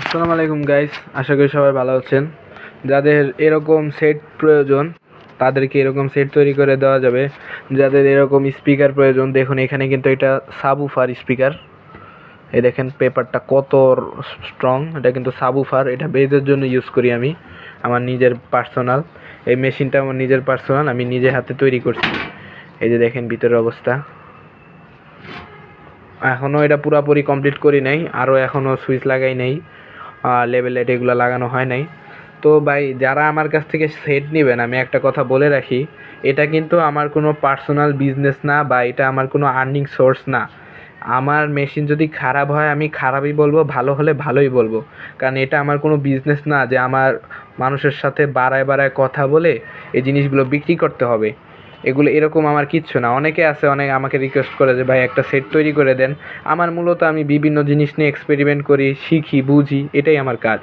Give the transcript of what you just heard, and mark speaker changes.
Speaker 1: আসসালামু আলাইকুম গাইস, আশা করি সবাই ভালো আছেন। যাদের এরকম সেট প্রয়োজন তাদেরকে এরকম সেট তৈরি করে দেওয়া যাবে। যাদের এরকম স্পিকার প্রয়োজন, দেখুন এখানে কিন্তু এটা সাবউফার স্পিকার। এই দেখেন পেপারটা কত স্ট্রং, এটা কিন্তু সাবউফার। এটা বেজের জন্য ইউজ করি আমি, আমার নিজের পার্সোনাল। এই মেশিনটা আমার নিজের পার্সোনাল, আমি নিজে হাতে তৈরি করছি। এই যে দেখেন ভিতরের অবস্থা। এখনও এটা পুরোপুরি কমপ্লিট করি নাই, আরও এখনও সুইচ লাগাই নাই, লেভেল লাইট এগুলো লাগানো হয় নাই। তো ভাই, যারা আমার কাছ থেকে সেট নেবেন, আমি একটা কথা বলে রাখি, এটা কিন্তু আমার কোনো পার্সোনাল বিজনেস না, বা এটা আমার কোনো আর্নিং সোর্স না। আমার মেশিন যদি খারাপ হয় আমি খারাপই বলবো, ভালো হলে ভালোই বলবো। কারণ এটা আমার কোনো বিজনেস না যে আমার মানুষের সাথে বাড়ায় বাড়ায় কথা বলে এই জিনিসগুলো বিক্রি করতে হবে। এগুলো এরকম আমার কিচ্ছু না। অনেকে আছে, অনেক আমাকে রিকোয়েস্ট করে যে ভাই একটা সেট তৈরি করে দেন। আমার মূলত আমি বিভিন্ন জিনিস নিয়ে এক্সপেরিমেন্ট করি, শিখি, বুঝি, এটাই আমার কাজ।